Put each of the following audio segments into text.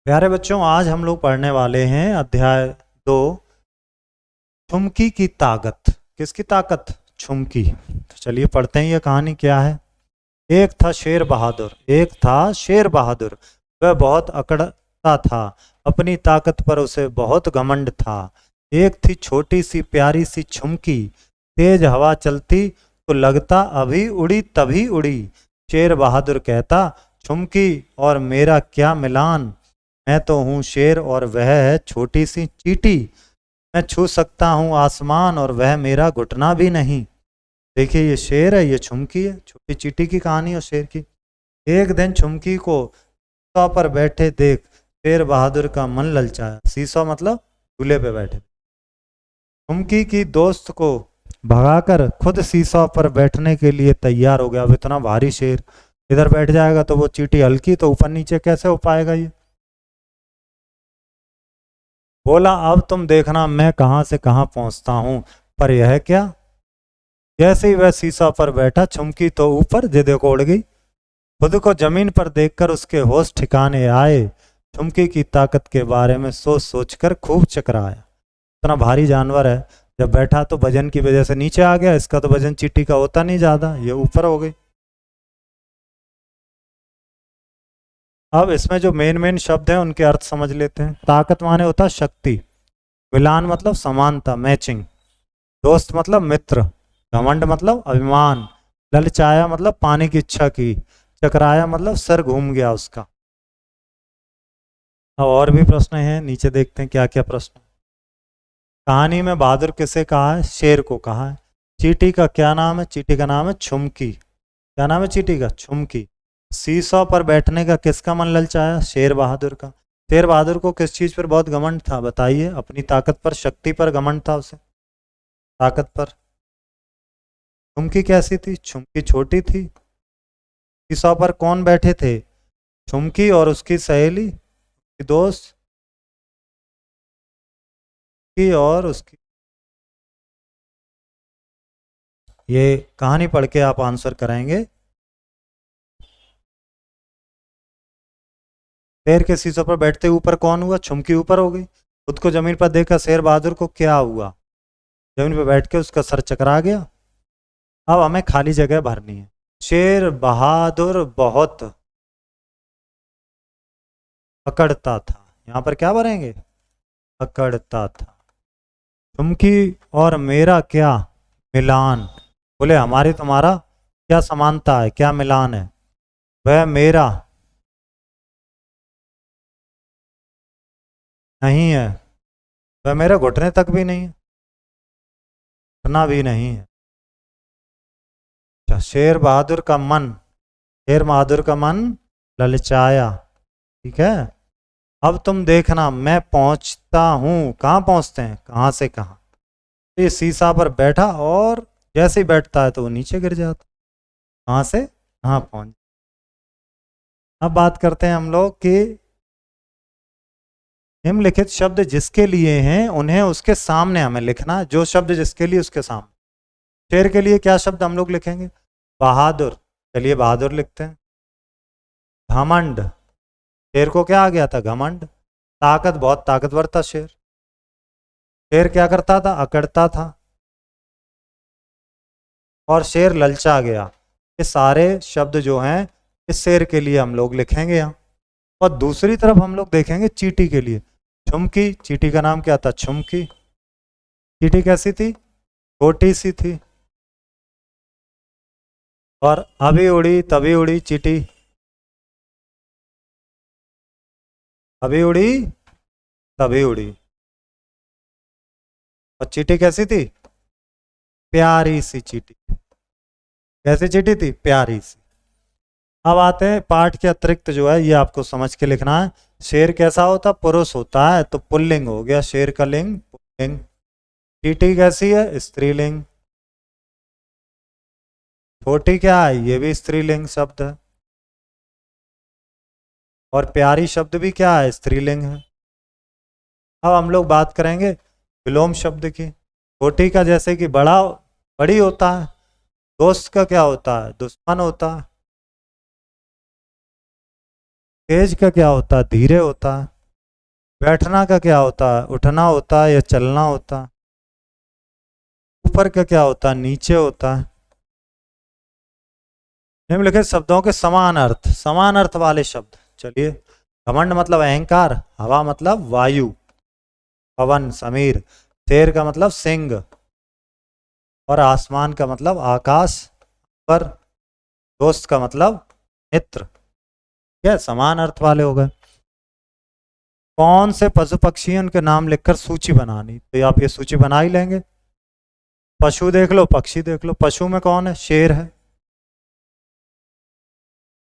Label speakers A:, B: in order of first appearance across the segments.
A: प्यारे बच्चों, आज हम लोग पढ़ने वाले हैं अध्याय 2, छुमकी की ताकत। किसकी ताकत? छुमकी। तो चलिए पढ़ते हैं ये कहानी क्या है। एक था शेर बहादुर, एक था शेर बहादुर। वह बहुत अकड़ता था, अपनी ताकत पर उसे बहुत घमंड था। एक थी छोटी सी प्यारी सी छुमकी, तेज हवा चलती तो लगता अभी उड़ी तभी उड़ी। शेर बहादुर कहता, छुमकी और मेरा क्या मिलान, मैं तो हूँ शेर और वह है छोटी सी चींटी। मैं छू सकता हूँ आसमान और वह मेरा घुटना भी नहीं। देखिए, ये शेर है, ये छुमकी है। छोटी चींटी की कहानी है शेर की। एक दिन छुमकी को सीसौ पर बैठे देख शेर बहादुर का मन ललचाया। सीसौ मतलब झूले पे बैठे। छुमकी की दोस्त को भगाकर खुद सीसौ पर बैठने के लिए तैयार हो गया। अब इतना भारी शेर इधर बैठ जाएगा तो वो चींटी हल्की, तो ऊपर नीचे कैसे हो पाएगा ये। बोला, अब तुम देखना मैं कहां से कहां पहुंचता हूं। पर यह क्या, जैसे ही वह शीशा पर बैठा छुमकी तो ऊपर जे देखो उड़ गई। खुद को जमीन पर देखकर उसके होश ठिकाने आए। छुमकी की ताकत के बारे में सोच सोचकर खूब चकराया। इतना भारी जानवर है, जब बैठा तो वजन की वजह से नीचे आ गया। इसका तो वजन चींटी का होता नहीं ज्यादा, ये ऊपर हो गई। अब इसमें जो मेन मेन शब्द हैं उनके अर्थ समझ लेते हैं। ताकत माने होता शक्ति, मिलान मतलब समानता, मैचिंग, दोस्त मतलब मित्र, घमंड मतलब अभिमान, ललचाया मतलब पाने की इच्छा की, चकराया मतलब सर घूम गया उसका। अब और भी प्रश्न हैं, नीचे देखते हैं क्या क्या प्रश्न। कहानी में बहादुर किसे कहा है? शेर को कहा है। चींटी का क्या नाम है? चींटी का नाम है छुमकी। क्या नाम है चींटी का? छुमकी। सीसौ पर बैठने का किसका मन ललचाया? शेर बहादुर का। शेर बहादुर को किस चीज पर बहुत घमंड था बताइए? अपनी ताकत पर, शक्ति पर घमंड था उसे, ताकत पर। छुमकी कैसी थी? छुमकी छोटी थी। सीसौ पर कौन बैठे थे? छुमकी और उसकी सहेली, उसकी दोस्त की और उसकी। ये कहानी पढ़ के आप आंसर कराएंगे। शेर के शीशों पर बैठते ऊपर कौन हुआ? छुमकी ऊपर हो गई। खुद को जमीन पर देखकर शेर बहादुर को क्या हुआ? जमीन पर बैठ के उसका सर चकरा गया। अब हमें खाली जगह भरनी है। शेर बहादुर बहुत अकड़ता था, यहाँ पर क्या भरेंगे? अकड़ता था। छुमकी और मेरा क्या मिलान, बोले हमारी तुम्हारा क्या समानता है, क्या मिलान है? वह मेरा नहीं है, वह मेरे घुटने तक भी नहीं है, घुटना भी नहीं है। अच्छा, शेर बहादुर का मन, शेर बहादुर का मन ललचाया। ठीक है। अब तुम देखना मैं पहुंचता हूं। कहाँ पहुंचते हैं? कहाँ से कहाँ। ये सीसा पर बैठा और जैसे ही बैठता है तो वो नीचे गिर जाता। कहाँ से कहाँ पहुंच। अब बात करते हैं हम लोग कि निम्नलिखित शब्द जिसके लिए हैं उन्हें उसके सामने हमें लिखना है। जो शब्द जिसके लिए उसके सामने। शेर के लिए क्या शब्द हम लोग लिखेंगे? बहादुर। चलिए बहादुर लिखते हैं। घमंड, शेर को क्या आ गया था? घमंड। ताकत, बहुत ताकतवर था शेर। शेर क्या करता था? अकड़ता था। और शेर ललचा गया। ये सारे शब्द जो हैं इस शेर के लिए हम लोग लिखेंगे यहाँ। और दूसरी तरफ हम लोग देखेंगे चींटी के लिए। छुमकी, चींटी का नाम क्या था? छुमकी। चींटी कैसी थी? छोटी सी थी। और अभी उड़ी तभी उड़ी चींटी, अभी उड़ी तभी उड़ी। और चींटी कैसी थी? प्यारी सी चींटी। कैसी चींटी थी? प्यारी सी। अब आते हैं पाठ के अतिरिक्त जो है ये आपको समझ के लिखना है। शेर कैसा होता? पुरुष होता है, तो पुल्लिंग हो गया शेर का लिंग, पुल्लिंग। चींटी कैसी है? स्त्रीलिंग। छोटी क्या है? ये भी स्त्रीलिंग शब्द है। और प्यारी शब्द भी क्या है? स्त्रीलिंग है। अब हम लोग बात करेंगे विलोम शब्द की। छोटी का जैसे कि बड़ा, बड़ी होता है। दोस्त का क्या होता है? दुश्मन होता है। तेज का क्या होता है? धीरे होता है। बैठना का क्या होता है? उठना होता है या चलना होता है? ऊपर का क्या होता है? नीचे होता है। निम्नलिखित शब्दों के समान अर्थ वाले शब्द। चलिए, घमंड मतलब अहंकार, हवा मतलब वायु, पवन समीर, शेर का मतलब सिंह, और आसमान का मतलब आकाश, पर दोस्त का मतलब मित्र। क्या समान अर्थ वाले हो गए। कौन से पशु पक्षियों के नाम लिखकर सूची बनानी? तो आप ये सूची बना ही लेंगे। पशु देख लो, पक्षी देख लो। पशु में कौन है? शेर है,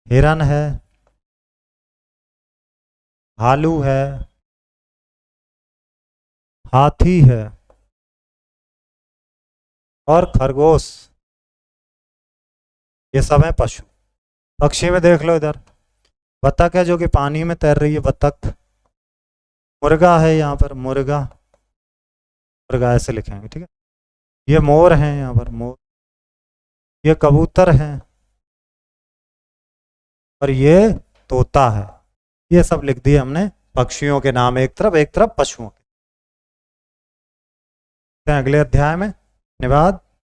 A: हिरन है, भालू है, हाथी है और खरगोश। ये सब है पशु। पक्षी में देख लो इधर, बतख है जो कि पानी में तैर रही है, बतख। मुर्गा है यहाँ पर, मुर्गा, मुर्गा ऐसे लिखेंगे, ठीक है। ये मोर है यहाँ पर, मोर। ये कबूतर है और ये तोता है। ये सब लिख दिए हमने पक्षियों के नाम एक तरफ, एक तरफ पशुओं के। अगले अध्याय में। धन्यवाद।